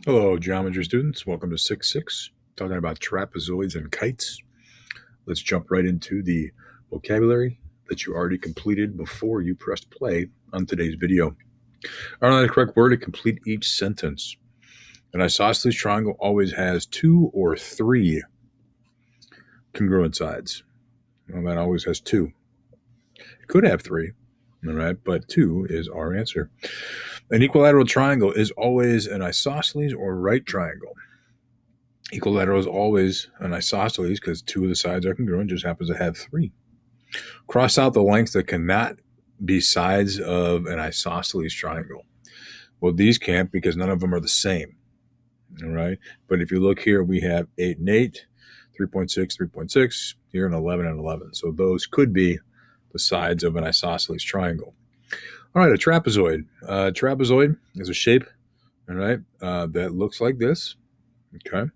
Hello, geometry students. Welcome to 6-6, talking about trapezoids and kites. Let's jump right into the vocabulary that you already completed before you pressed play on today's video. Learn the correct word to complete each sentence. An isosceles triangle always has 2 or 3 congruent sides. Well, that always has 2. It could have 3, all right, but 2 is our answer. An equilateral triangle is always an isosceles or right triangle. Equilateral is always an isosceles because 2 of the sides are congruent, just happens to have 3. Cross out the lengths that cannot be sides of an isosceles triangle. Well, these can't because none of them are the same. All right. But if you look here, we have 8 and 8, 3.6, 3.6, here and 11 and 11. So those could be the sides of an isosceles triangle. All right, a trapezoid. Trapezoid is a shape, all right, that looks like this. Okay.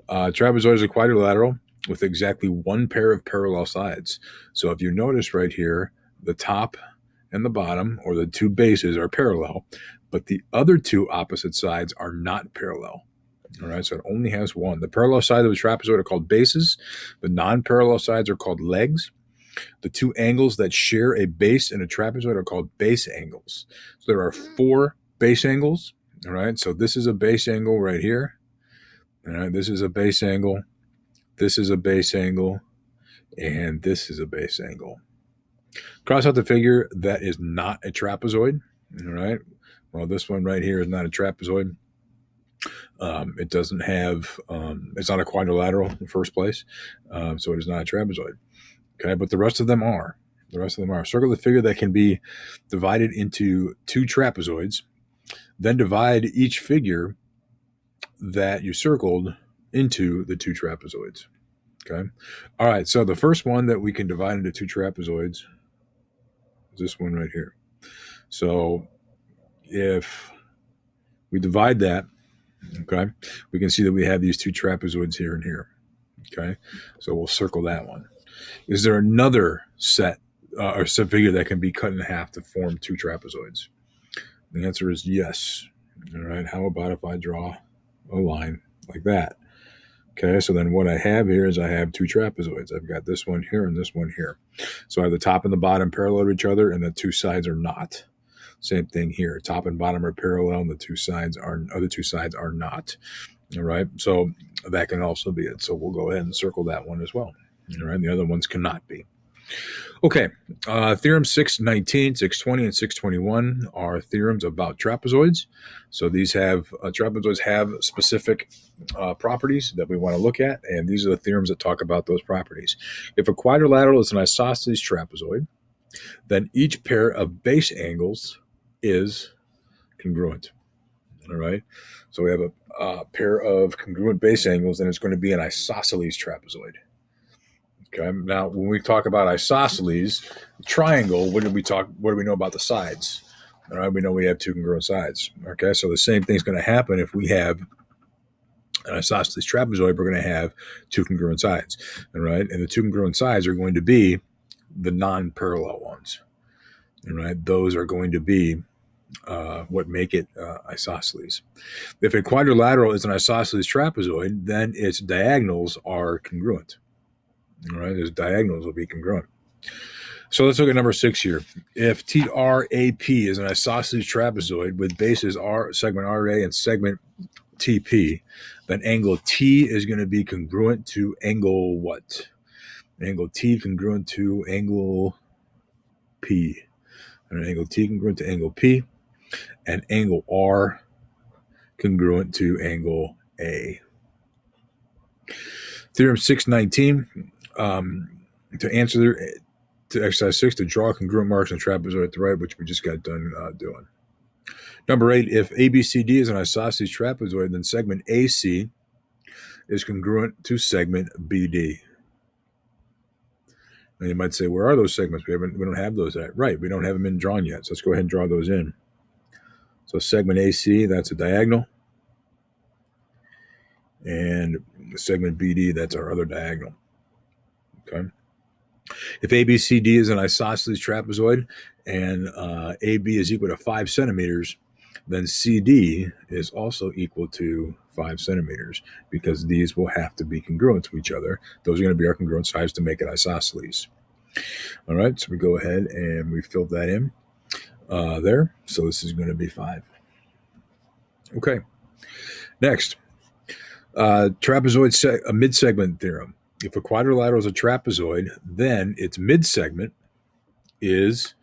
Trapezoid is a quadrilateral with exactly one pair of parallel sides. So if you notice right here, the top and the bottom, or the two bases, are parallel, but the other two opposite sides are not parallel. All right, so it only has one. The parallel sides of a trapezoid are called bases. The non-parallel sides are called legs. The two angles that share a base in a trapezoid are called base angles. So there are 4 base angles. All right, so this is a base angle right here. All right, this is a base angle. This is a base angle, and this is a base angle. Cross out the figure that is not a trapezoid. All right. Well, this one right here is not a trapezoid. It doesn't have, it's not a quadrilateral in the first place. So it is not a trapezoid. Okay. But the rest of them are. The rest of them are. Circle the figure that can be divided into 2 trapezoids. Then divide each figure that you circled into the 2 trapezoids. Okay. All right. So the first one that we can divide into 2 trapezoids is this one right here. So if we divide that, okay, we can see that we have these 2 trapezoids here and here. Okay. So we'll circle that one. Is there another set or subfigure that can be cut in half to form 2 trapezoids? The answer is yes. All right. How about if I draw a line like that? Okay, so then what I have here is I have 2 trapezoids. I've got this one here and this one here. So I have the top and the bottom parallel to each other, and the 2 sides are not. Same thing here. Top and bottom are parallel, and the other two sides are not. All right, so that can also be it. So we'll go ahead and circle that one as well. All right, the other ones cannot be. Okay, theorem 619, 620, and 621 are theorems about trapezoids. So these have trapezoids have specific properties that we want to look at, and these are the theorems that talk about those properties. If a quadrilateral is an isosceles trapezoid, then each pair of base angles is congruent. All right, so we have a pair of congruent base angles, and it's going to be an isosceles trapezoid. Okay. Now, when we talk about isosceles, triangle, what do we know about the sides? All right. We know we have 2 congruent sides. Okay. So the same thing is going to happen if we have an isosceles trapezoid. We're going to have 2 congruent sides. All right. And the 2 congruent sides are going to be the non-parallel ones. All right. Those are going to be what make it isosceles. If a quadrilateral is an isosceles trapezoid, then its diagonals are congruent. All right, its diagonals will be congruent. So let's look at number 6 here. If TRAP is an isosceles trapezoid with bases segment RA and segment TP, then angle T is going to be congruent to angle what? Angle T congruent to angle P. And angle T congruent to angle P, and angle R congruent to angle A. Theorem 619. To exercise 6, to draw congruent marks on trapezoid at the right, which we just got done doing. Number 8, if ABCD is an isosceles trapezoid, then segment AC is congruent to segment BD. And you might say, where are those segments? We don't have those yet. Right, we don't have them in drawn yet. So let's go ahead and draw those in. So segment AC, that's a diagonal. And segment BD, that's our other diagonal. Okay. If ABCD is an isosceles trapezoid and AB is equal to 5 centimeters, then CD is also equal to 5 centimeters, because these will have to be congruent to each other. Those are going to be our congruent sides to make it isosceles. All right, so we go ahead and we fill that in there. So this is going to be 5. Okay, next, trapezoid mid-segment theorem. If a quadrilateral is a trapezoid, then its mid-segment is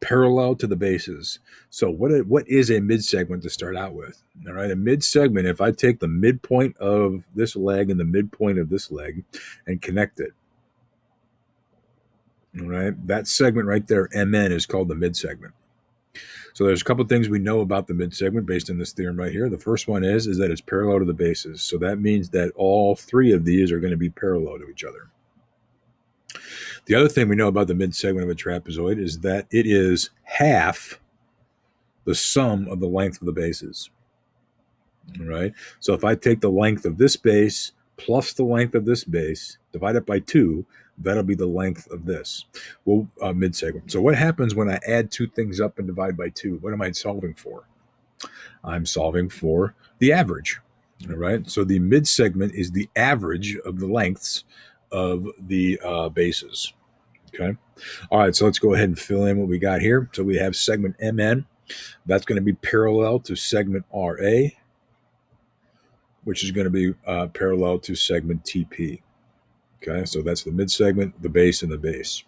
parallel to the bases. So what is a mid-segment to start out with? All right, a mid-segment, if I take the midpoint of this leg and the midpoint of this leg and connect it, all right, that segment right there, MN, is called the mid-segment. So there's a couple of things we know about the mid-segment based on this theorem right here. The first one is that it's parallel to the bases. So that means that all 3 of these are going to be parallel to each other. The other thing we know about the mid-segment of a trapezoid is that it is half the sum of the length of the bases. All right. So if I take the length of this base plus the length of this base, divide it by 2, that'll be the length of this mid-segment. So what happens when I add 2 things up and divide by 2? What am I solving for? I'm solving for the average. All right. So the mid-segment is the average of the lengths of the bases. Okay. All right. So let's go ahead and fill in what we got here. So we have segment MN. That's going to be parallel to segment RA, which is going to be parallel to segment TP. Okay, so that's the mid-segment, the base, and the base.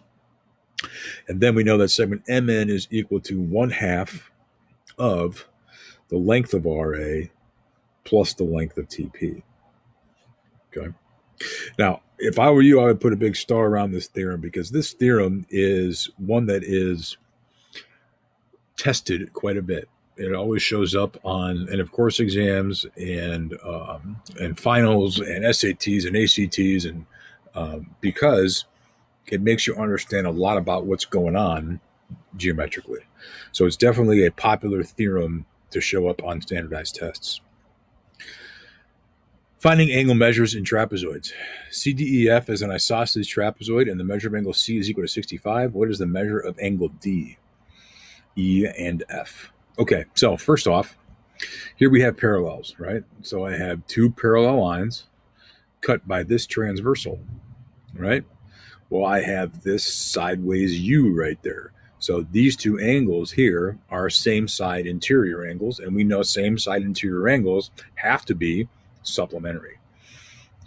And then we know that segment MN is equal to 1/2 of the length of RA plus the length of TP. Okay. Now, if I were you, I would put a big star around this theorem, because this theorem is one that is tested quite a bit. It always shows up on end of course exams and finals and SATs and ACTs, and because it makes you understand a lot about what's going on geometrically. So it's definitely a popular theorem to show up on standardized tests. Finding angle measures in trapezoids. CDEF is an isosceles trapezoid, and the measure of angle C is equal to 65. What is the measure of angle D, E, and F? Okay, so first off, here we have parallels, right? So I have 2 parallel lines cut by this transversal, right? Well, I have this sideways U right there. So these 2 angles here are same side interior angles, and we know same side interior angles have to be supplementary.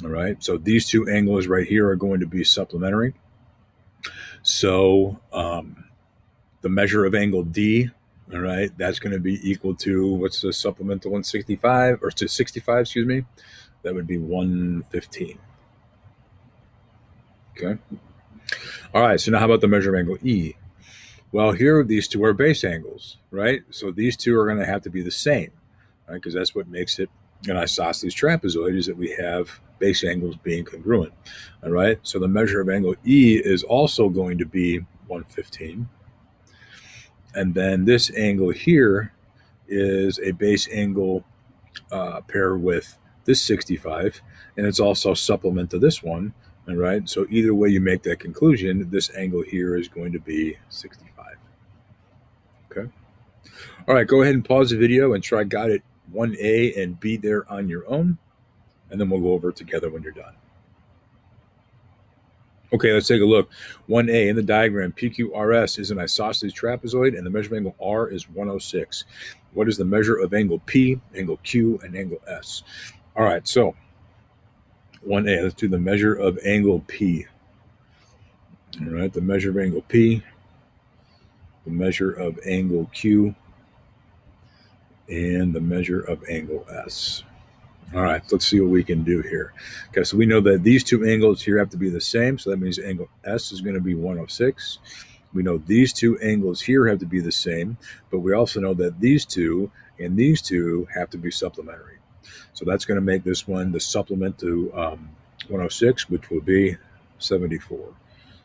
All right, so these 2 angles right here are going to be supplementary. So the measure of angle D, all right, that's going to be equal to, what's the supplement to 165, or to 65, excuse me? That would be 115. Okay. All right, so now how about the measure of angle E? Well, here these 2 are base angles, right? So these 2 are going to have to be the same, right? Because that's what makes it an isosceles trapezoid, is that we have base angles being congruent, all right? So the measure of angle E is also going to be 115. And then this angle here is a base angle paired with this 65, and it's also supplement to this one, all right? So either way you make that conclusion, this angle here is going to be 65. Okay. All right, go ahead and pause the video and try got it 1A and B there on your own, and then we'll go over it together when you're done. Okay, let's take a look. 1A in the diagram, PQRS is an isosceles trapezoid, and the measure of angle R is 106. What is the measure of angle P, angle Q, and angle S? All right, so 1A, let's do the measure of angle P. All right, the measure of angle P, the measure of angle Q, and the measure of angle S. All right, let's see what we can do here. Okay, so we know that these 2 angles here have to be the same, so that means angle S is going to be 106. We know these 2 angles here have to be the same, but we also know that these 2 and these 2 have to be supplementary. So that's going to make this one the supplement to 106, which will be 74.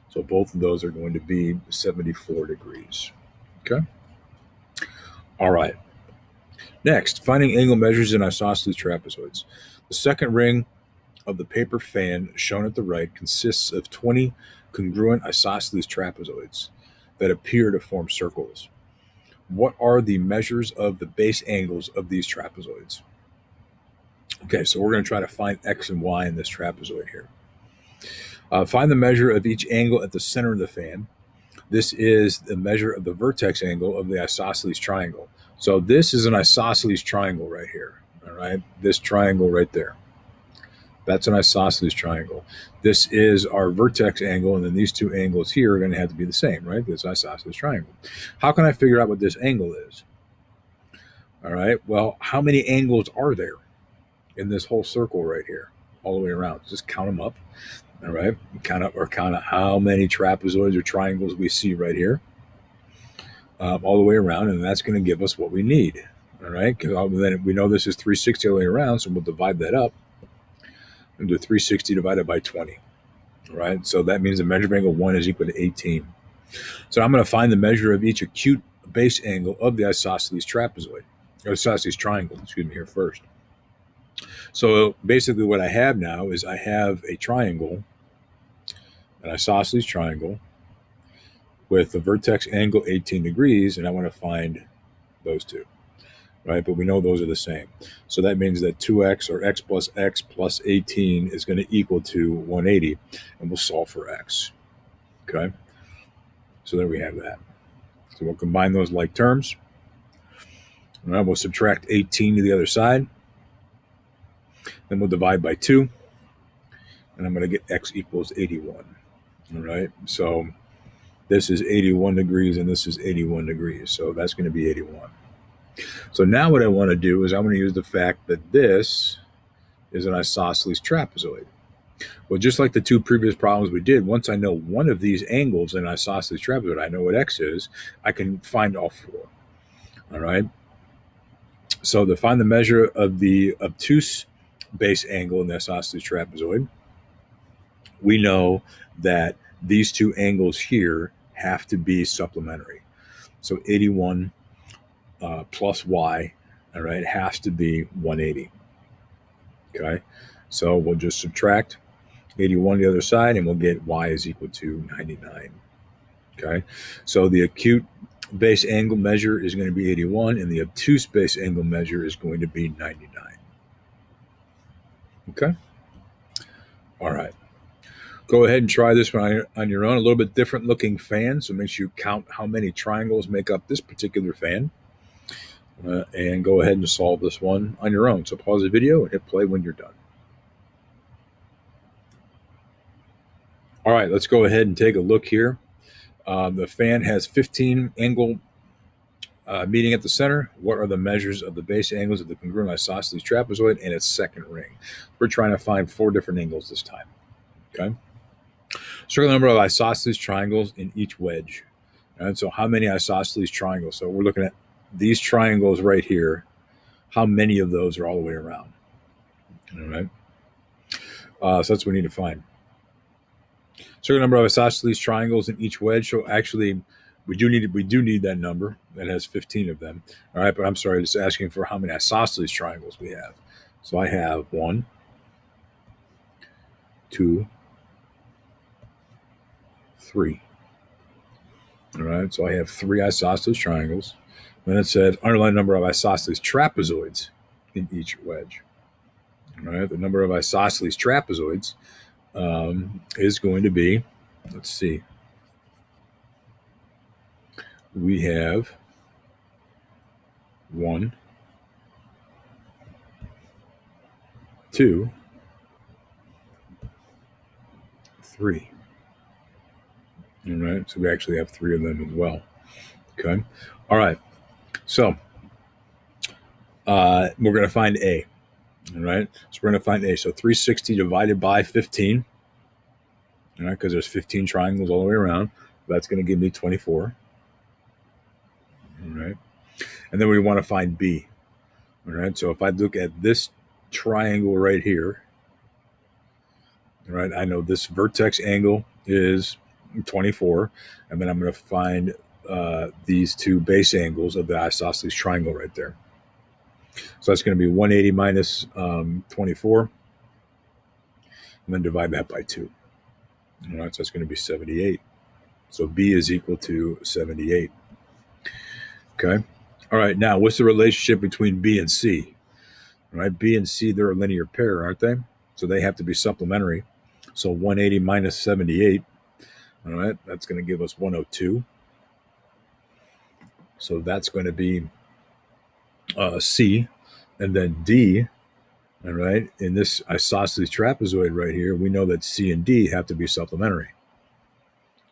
So both of those are going to be 74 degrees. Okay. All right. Next, finding angle measures in isosceles trapezoids. The second ring of the paper fan shown at the right consists of 20 congruent isosceles trapezoids that appear to form circles. what are the measures of the base angles of these trapezoids? Okay, so we're going to try to find x and y in this trapezoid here. Find the measure of each angle at the center of the fan. This is the measure of the vertex angle of the isosceles triangle. So this is an isosceles triangle right here. All right, this triangle right there. That's an isosceles triangle. This is our vertex angle, and then these two angles here are going to have to be the same, right? This isosceles triangle. How can I figure out what this angle is? All right, well, how many angles are there in this whole circle right here, all the way around? Just count them up. All right, count out how many trapezoids or triangles we see right here, all the way around, and that's going to give us what we need. All right, because then we know this is 360 all the way around, so we'll divide that up into 360 divided by 20. All right, so that means the measure of angle 1 is equal to 18. So I'm going to find the measure of each acute base angle of the isosceles trapezoid, or isosceles triangle, here first. So basically what I have now is I have a triangle, an isosceles triangle, with the vertex angle 18 degrees, and I want to find those two, right? But we know those are the same. So that means that 2x, or x plus 18, is going to equal to 180, and we'll solve for x, okay? So there we have that. So we'll combine those like terms. All right, we'll subtract 18 to the other side. Then we'll divide by 2, and I'm going to get x equals 81. All right, so this is 81 degrees, and this is 81 degrees. So that's going to be 81. So now what I want to do is I want to use the fact that this is an isosceles trapezoid. Well, just like the two previous problems we did, once I know one of these angles in an isosceles trapezoid, I know what x is, I can find all four. All right. So to find the measure of the obtuse base angle in the isosceles trapezoid, we know that these two angles here have to be supplementary. So 81 plus y, all right, has to be 180. Okay, so we'll just subtract 81 to the other side, and we'll get y is equal to 99. Okay, so the acute base angle measure is going to be 81, and the obtuse base angle measure is going to be 99. Okay, all right. Go ahead and try this one on your own. A little bit different looking fan, so make sure you count how many triangles make up this particular fan. And go ahead and solve this one on your own. So pause the video and hit play when you're done. All right, let's go ahead and take a look here. The fan has 15 angle meeting at the center. What are the measures of the base angles of the congruent isosceles trapezoid and its second ring? We're trying to find 4 different angles this time. Okay. Circle the number of isosceles triangles in each wedge. And so how many isosceles triangles? So we're looking at these triangles right here. How many of those are all the way around? All right. So that's what we need to find. Circle the number of isosceles triangles in each wedge. So actually, we do need that number. That has 15 of them. All right, but I'm sorry, it's asking for how many isosceles triangles we have. So I have 1, 2, 3. All right, so I have 3 isosceles triangles. Then it says underline number of isosceles trapezoids in each wedge. All right, the number of isosceles trapezoids is going to be, let's see, we have 1, 2, 3. All right, so we actually have 3 of them as well. Okay, all right, so we're going to find A. All right, so we're going to find A. So 360 divided by 15. All right, because there's 15 triangles all the way around. That's going to give me 24. All right, and then we want to find B. All right, so if I look at this triangle right here, all right, I know this vertex angle is 24, and then I'm going to find these 2 base angles of the isosceles triangle right there. So that's going to be 180 minus 24, and then divide that by 2. All right, so that's going to be 78. So B is equal to 78. Okay. All right. Now, what's the relationship between B and C? All right. B and C, they're a linear pair, aren't they? So they have to be supplementary. So 180 minus 78. All right. That's going to give us 102. So that's going to be C. And then D, all right, in this isosceles trapezoid right here, we know that C and D have to be supplementary.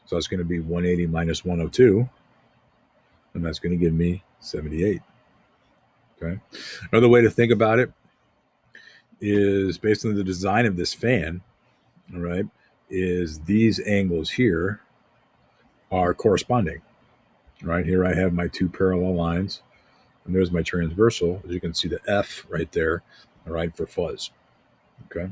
So that's going to be 180 minus 102. And that's going to give me 78. Okay. Another way to think about it is based on the design of this fan, all right, is these angles here are corresponding. Right here I have my two parallel lines, and there's my transversal. As you can see, the F right there, all right, for fuzz. Okay.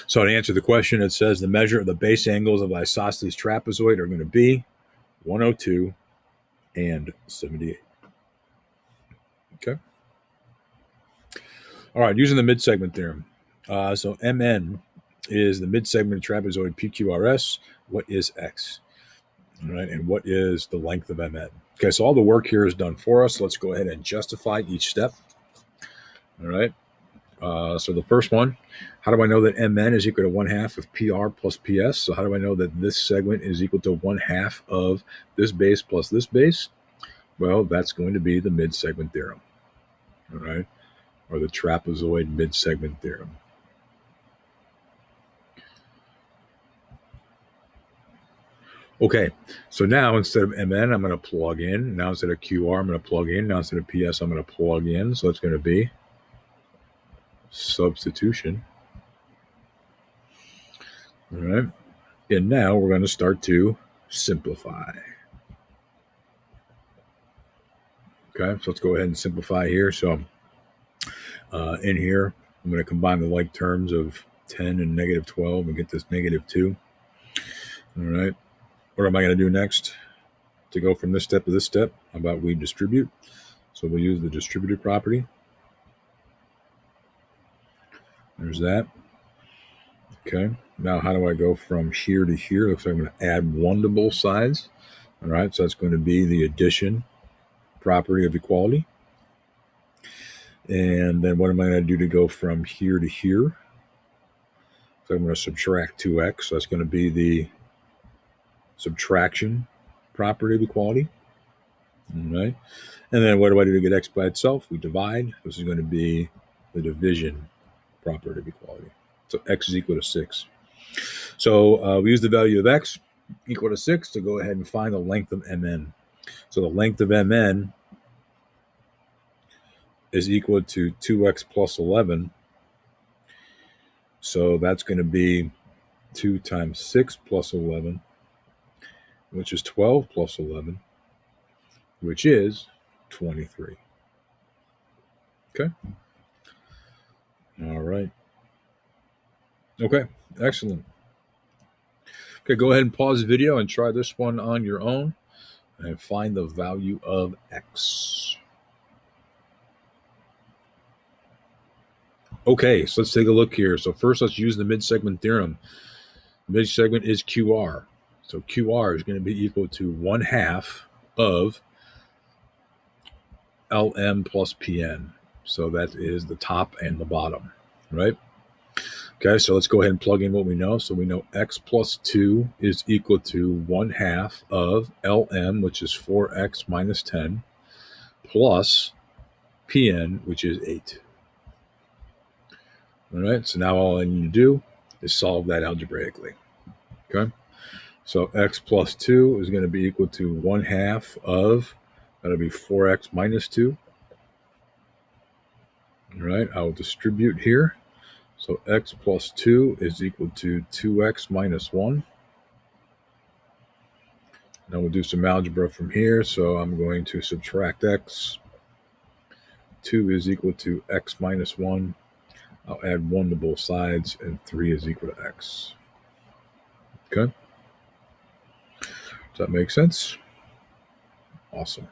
So to answer the question, it says the measure of the base angles of the isosceles trapezoid are going to be 102 and 78. Okay. All right, using the mid-segment theorem. So Mn is the mid-segment trapezoid PQRS. What is X? All right, and what is the length of Mn? Okay, so all the work here is done for us. Let's go ahead and justify each step. All right. So the first one, how do I know that Mn is equal to 1/2 of PR plus PS? So how do I know that this segment is equal to 1/2 of this base plus this base? Well, that's going to be the mid-segment theorem. All right. Or the trapezoid mid-segment theorem. Okay, so now instead of Mn, I'm going to plug in. Now instead of QR, I'm going to plug in. Now instead of PS, I'm going to plug in. So it's going to be substitution. All right. And now we're going to start to simplify. Okay, so let's go ahead and simplify here. So in here, I'm going to combine the like terms of 10 and negative 12 and get this negative 2. All right. What am I going to do next to go from this step to this step? How about we distribute? So we'll use the distributive property. There's that. Okay. Now, how do I go from here to here? Looks like I'm going to add 1 to both sides. All right. So that's going to be the addition property of equality. And then what am I going to do to go from here to here? So I'm going to subtract 2x. So that's going to be the subtraction property of equality. All right. And then what do I do to get x by itself? We divide. This is going to be the division property of equality. So x is equal to 6. So we use the value of x equal to 6 to go ahead and find the length of Mn. So the length of Mn is equal to 2x plus 11. So that's going to be 2 times 6 plus 11, which is 12 plus 11, which is 23. Okay. All right. Okay. Excellent. Okay, go ahead and pause the video and try this one on your own and find the value of x. Okay, so let's take a look here. So first, let's use the mid-segment theorem. Mid-segment is QR. So QR is going to be equal to 1/2 of LM plus PN. So that is the top and the bottom, right? Okay, so let's go ahead and plug in what we know. So we know x plus 2 is equal to 1/2 of LM, which is 4x minus 10, plus PN, which is 8. All right, so now all I need to do is solve that algebraically. Okay, so x plus 2 is going to be equal to 1/2 of, that'll be 4x minus 2. All right, I'll distribute here. So x plus 2 is equal to 2x minus 1. Now we'll do some algebra from here. So I'm going to subtract x. 2 is equal to x minus 1. I'll add 1 to both sides, and 3 is equal to x. Okay. Does that make sense? Awesome.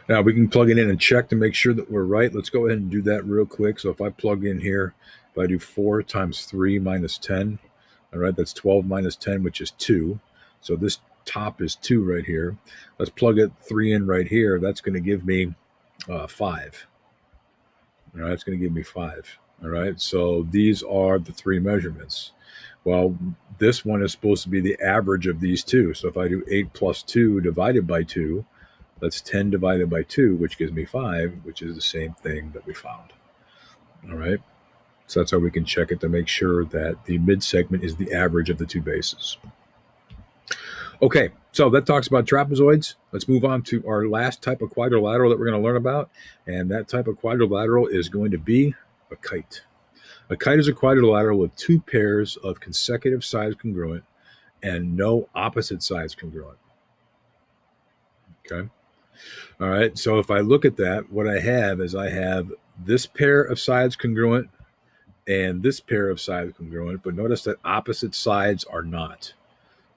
Now we can plug it in and check to make sure that we're right. Let's go ahead and do that real quick. So if I plug in here, if I do 4 times 3 minus 10, all right, that's 12 minus 10, which is 2. So this top is 2 right here. Let's plug it 3 in right here. That's going to give me 5. All right, it's going to give me 5. All right, so these are the 3 measurements. Well, this one is supposed to be the average of these two. So if I do 8 plus 2 divided by 2, that's 10 divided by 2, which gives me 5, which is the same thing that we found. All right, so that's how we can check it to make sure that the mid-segment is the average of the two bases. Okay, so that talks about trapezoids. Let's move on to our last type of quadrilateral that we're going to learn about. And that type of quadrilateral is going to be a kite. A kite is a quadrilateral with 2 pairs of consecutive sides congruent and no opposite sides congruent. Okay. All right. So if I look at that, what I have is I have this pair of sides congruent and this pair of sides congruent, but notice that opposite sides are not.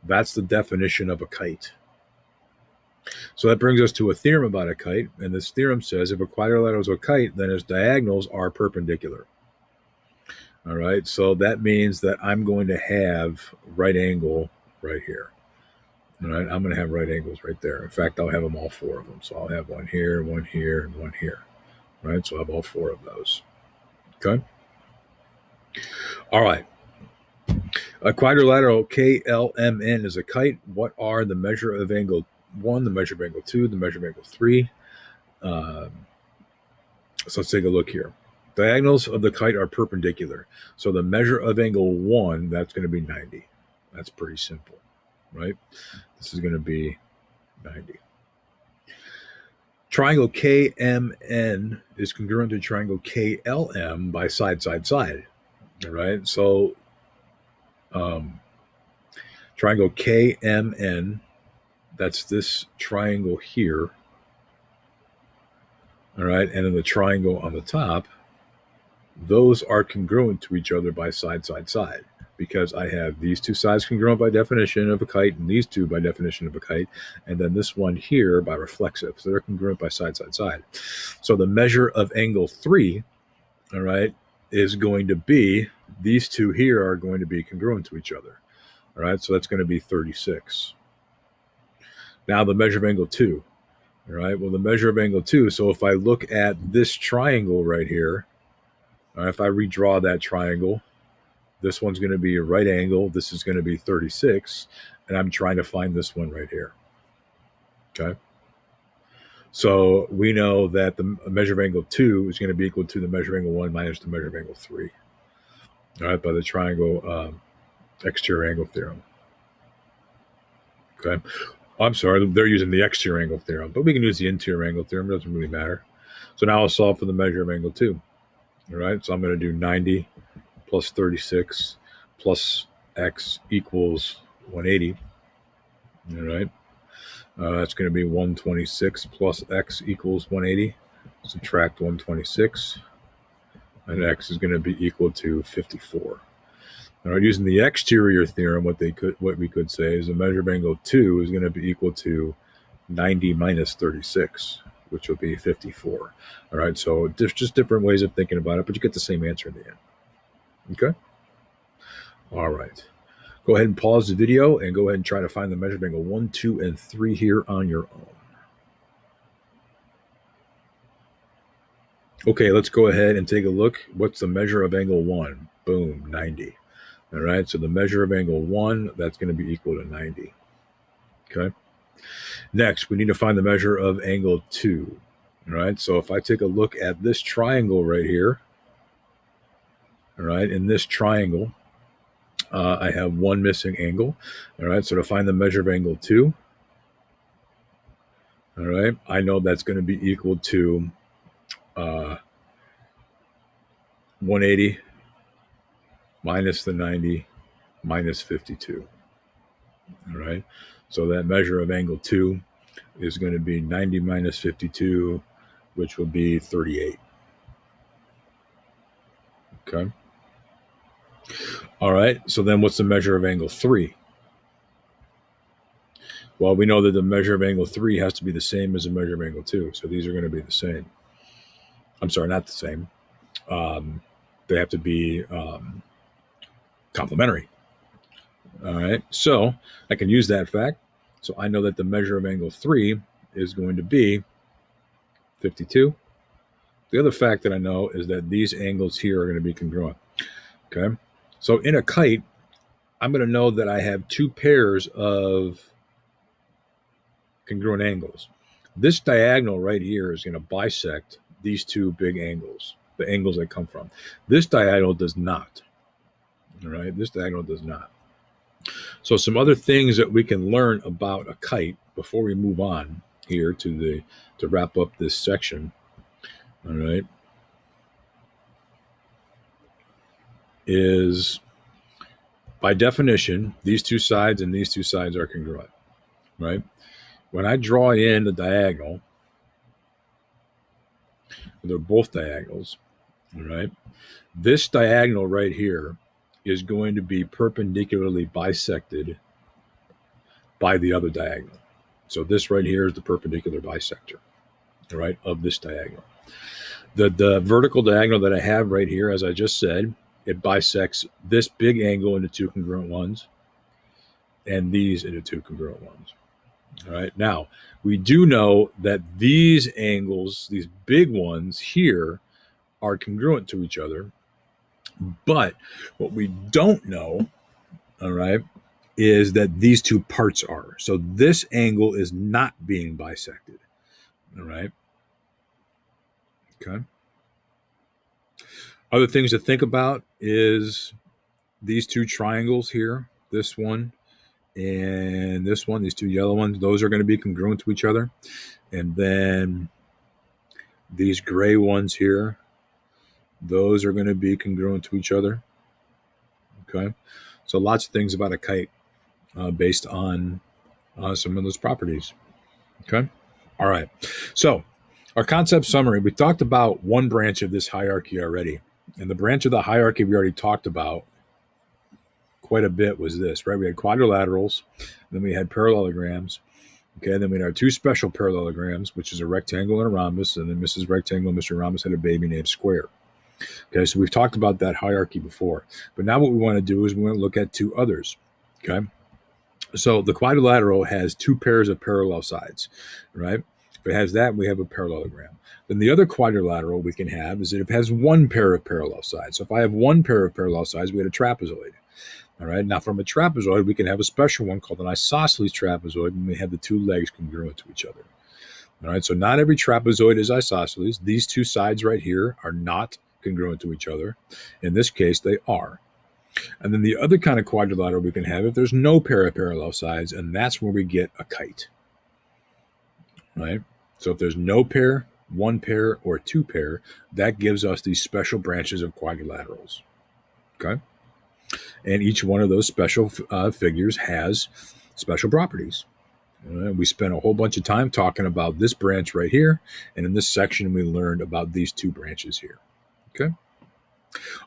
That's the definition of a kite. So that brings us to a theorem about a kite, and this theorem says if a quadrilateral is a kite, then its diagonals are perpendicular. All right, so that means that I'm going to have right angle right here. All right, I'm going to have right angles right there. In fact, I'll have them all 4 of them. So I'll have one here, and one here. All right, so I'll have all 4 of those. Okay. All right. A quadrilateral KLMN is a kite. What are the measure of angle 1, the measure of angle 2, the measure of angle 3? So let's take a look here. Diagonals of the kite are perpendicular. So the measure of angle 1, that's going to be 90. That's pretty simple, right? This is going to be 90. Triangle KMN is congruent to triangle KLM by side, side, side. All right, so triangle KMN, that's this triangle here. All right, and then the triangle on the top, those are congruent to each other by side, side, side, because I have these 2 sides congruent by definition of a kite and these 2 by definition of a kite, and then this one here by reflexive. So they're congruent by side, side, side. So the measure of angle 3, all right, is going to be, these 2 here are going to be congruent to each other. All right, so that's going to be 36. Now the measure of angle 2. All right, well, the measure of angle 2, so if I look at this triangle right here, if I redraw that triangle, this one's going to be a right angle, this is going to be 36, and I'm trying to find this one right here. Okay. So we know that the measure of angle 2 is going to be equal to the measure of angle 1 minus the measure of angle 3. All right, by the triangle exterior angle theorem. Okay. I'm sorry, they're using the exterior angle theorem, but we can use the interior angle theorem. It doesn't really matter. So now I'll solve for the measure of angle 2. All right, so I'm going to do 90 plus 36 plus x equals 180. All right, that's going to be 126 plus x equals 180. Subtract 126, and x is going to be equal to 54. All right, using the exterior theorem, what we could say is the measure of angle 2 is going to be equal to 90 minus 36, which will be 54. All right, so there's just different ways of thinking about it, but you get the same answer in the end. Okay? All right. Go ahead and pause the video and go ahead and try to find the measure of angle 1, 2, and 3 here on your own. Okay, let's go ahead and take a look. What's the measure of angle 1? Boom, 90. All right, so the measure of angle 1, that's going to be equal to 90. Okay? Next, we need to find the measure of angle 2. All right, so if I take a look at this triangle right here, all right, in this triangle, I have one missing angle. All right, so to find the measure of angle 2, all right, I know that's going to be equal to 180 minus the 90 minus 52. All right, so that measure of angle 2 is going to be 90 minus 52, which will be 38. Okay. All right, so then what's the measure of angle 3? Well, we know that the measure of angle 3 has to be the same as the measure of angle 2, so these are going to be the same. I'm sorry, not the same. They have to be complementary. All right, so I can use that fact. So I know that the measure of angle 3 is going to be 52. The other fact that I know is that these angles here are going to be congruent. Okay. So in a kite, I'm going to know that I have two pairs of congruent angles. This diagonal right here is going to bisect these two big angles, the angles they come from. This diagonal does not. All right. This diagonal does not. So some other things that we can learn about a kite before we move on here to wrap up this section. All right. Is by definition, these two sides and these two sides are congruent, right? When I draw in the diagonal, they're both diagonals, all right? This diagonal right here is going to be perpendicularly bisected by the other diagonal. So this right here is the perpendicular bisector, all right, of this diagonal. The vertical diagonal that I have right here, as I just said, it bisects this big angle into two congruent ones and these into two congruent ones. All right. Now, we do know that these angles, these big ones here, are congruent to each other. But what we don't know, all right, is that these two parts are. So this angle is not being bisected. All right. Okay. Other things to think about is these two triangles here, this one and this one, these two yellow ones, those are going to be congruent to each other. And then these gray ones here, those are going to be congruent to each other. Okay. So lots of things about a kite based on some of those properties. Okay. All right. So our concept summary, we talked about one branch of this hierarchy already. And the branch of the hierarchy we already talked about quite a bit was this, right? We had quadrilaterals, then we had parallelograms. Okay, then we had our two special parallelograms, which is a rectangle and a rhombus, and then Mrs. Rectangle and Mr. Rhombus had a baby named Square. Okay, so we've talked about that hierarchy before. But now what we want to do is we want to look at two others. Okay, so the quadrilateral has two pairs of parallel sides, right? If it has that, we have a parallelogram. Then the other quadrilateral we can have is that if it has one pair of parallel sides. So if I have one pair of parallel sides, we had a trapezoid. All right. Now, from a trapezoid, we can have a special one called an isosceles trapezoid, and we have the two legs congruent to each other. All right. So not every trapezoid is isosceles. These two sides right here are not congruent to each other. In this case, they are. And then the other kind of quadrilateral we can have if there's no pair of parallel sides, and that's where we get a kite. Right. So if there's no pair, one pair, or two pair, that gives us these special branches of quadrilaterals. Okay. And each one of those special figures has special properties. We spent a whole bunch of time talking about this branch right here. And in this section, we learned about these two branches here. Okay.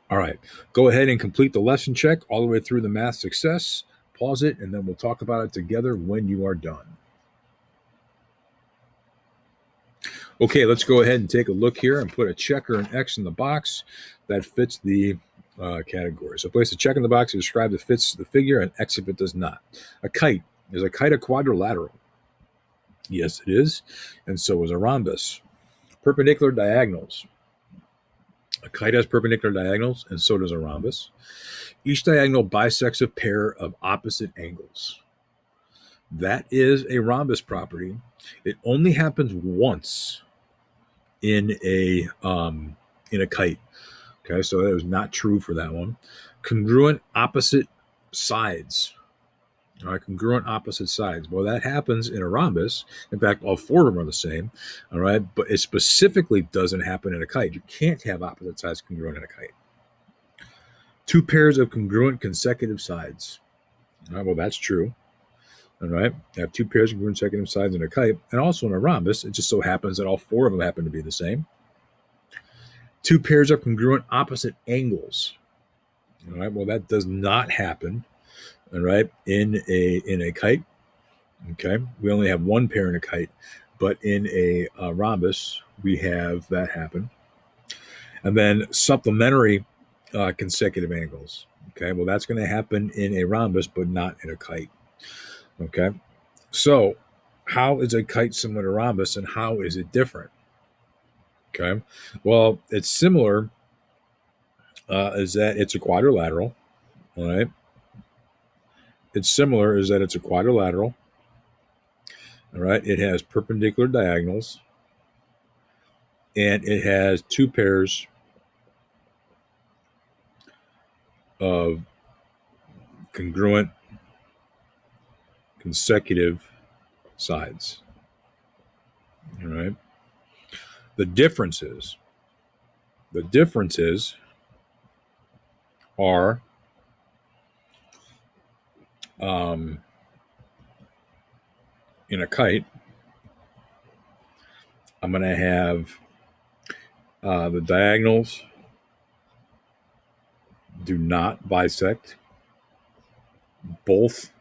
All right. Go ahead and complete the lesson check all the way through the math success. Pause it, and then we'll talk about it together when you are done. Okay, let's go ahead and take a look here and put a check or an X in the box that fits the category. So place a check in the box to describe if it fits the figure and X if it does not. A kite. Is a kite a quadrilateral? Yes, it is. And so is a rhombus. Perpendicular diagonals. A kite has perpendicular diagonals, and so does a rhombus. Each diagonal bisects a pair of opposite angles. That is a rhombus property. It only happens once in a kite. Okay, so that is not true for that one. Congruent opposite sides. All right, congruent opposite sides. Well, that happens in a rhombus. In fact, all four of them are the same. All right, but it specifically doesn't happen in a kite. You can't have opposite sides congruent in a kite. Two pairs of congruent consecutive sides. All right, well, that's true. All right, you have two pairs of congruent consecutive sides in a kite, and also in a rhombus. It just so happens that all four of them happen to be the same. Two pairs of congruent opposite angles. All right, well, that does not happen. All right, in a kite. Okay, we only have one pair in a kite, but in a rhombus, we have that happen. And then supplementary consecutive angles. Okay, well, that's going to happen in a rhombus, but not in a kite. Okay, So, how is a kite similar to a rhombus, and how is it different? Okay, well, it's similar. Is that it's a quadrilateral, all right? It's similar is that it's a quadrilateral, all right? It has perpendicular diagonals, and it has two pairs of congruent consecutive sides, all right? The differences are in a kite, I'm going to have the diagonals do not bisect both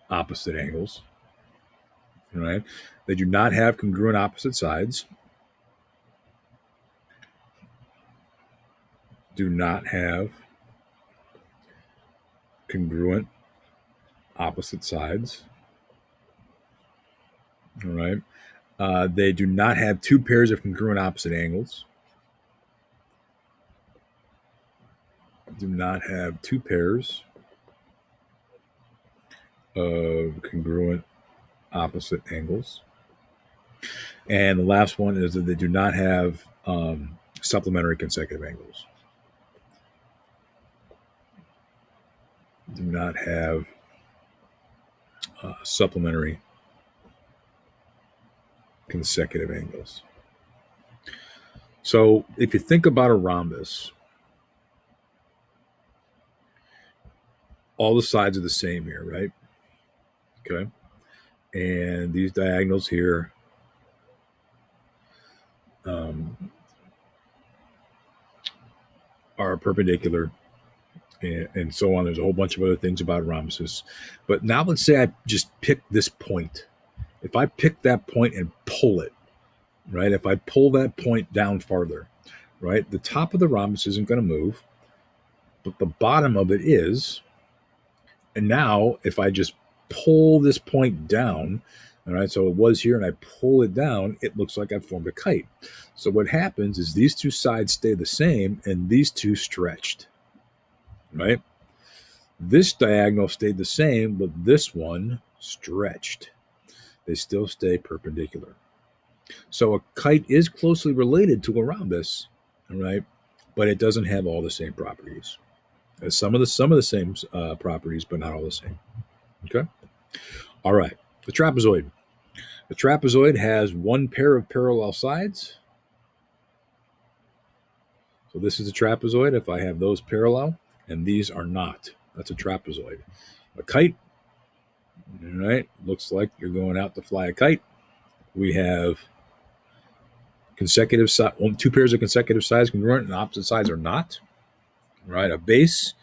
opposite angles. All right. They do not have congruent opposite sides. Do not have congruent opposite sides. All right. They do not have two pairs of congruent opposite angles. Do not have two pairs of congruent opposite angles. And the last one is that they do not have supplementary consecutive angles. Do not have supplementary consecutive angles. So if you think about a rhombus, all the sides are the same here, right? Okay. And these diagonals here are perpendicular and so on. There's a whole bunch of other things about rhombuses. But now let's say I just pick this point. If I pick that point and pull it, right? If I pull that point down farther, right? The top of the rhombus isn't going to move, but the bottom of it is. And now if I just pull this point down, all right, so it was here and I pull it down, it looks like I've formed a kite. So what happens is these two sides stay the same and these two stretched, right? This diagonal stayed the same, but this one stretched. They still stay perpendicular. So a kite is closely related to a rhombus, right? But it doesn't have all the same properties. Some of the same properties, but not all the same. Okay. All right. The trapezoid. The trapezoid has one pair of parallel sides. So this is a trapezoid. If I have those parallel, and these are not, that's a trapezoid. A kite. All right. Looks like you're going out to fly a kite. We have consecutive side, two pairs of consecutive sides congruent, and opposite sides are not. Right. A base.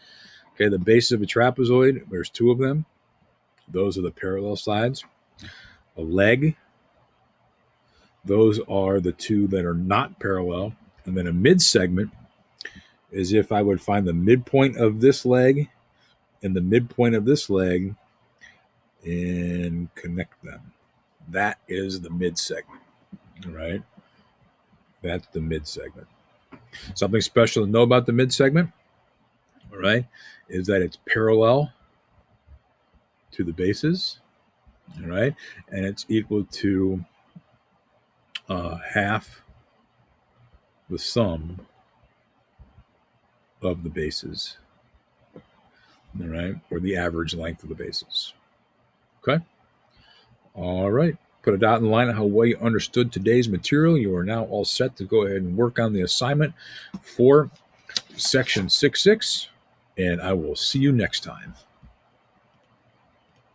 Okay. The base of a trapezoid. There's two of them. Those are the parallel sides. A leg. Those are the two that are not parallel. And then a mid segment is if I would find the midpoint of this leg and the midpoint of this leg and connect them. That is the mid segment. All right. That's the mid segment. Something special to know about the mid segment, all right, is that it's parallel to the bases, all right, and it's equal to half the sum of the bases, all right, or the average length of the bases. Okay. All right. Put a dot in the line on how well you understood today's material. You are now all set to go ahead and work on the assignment for section 6.6, and I will see you next time.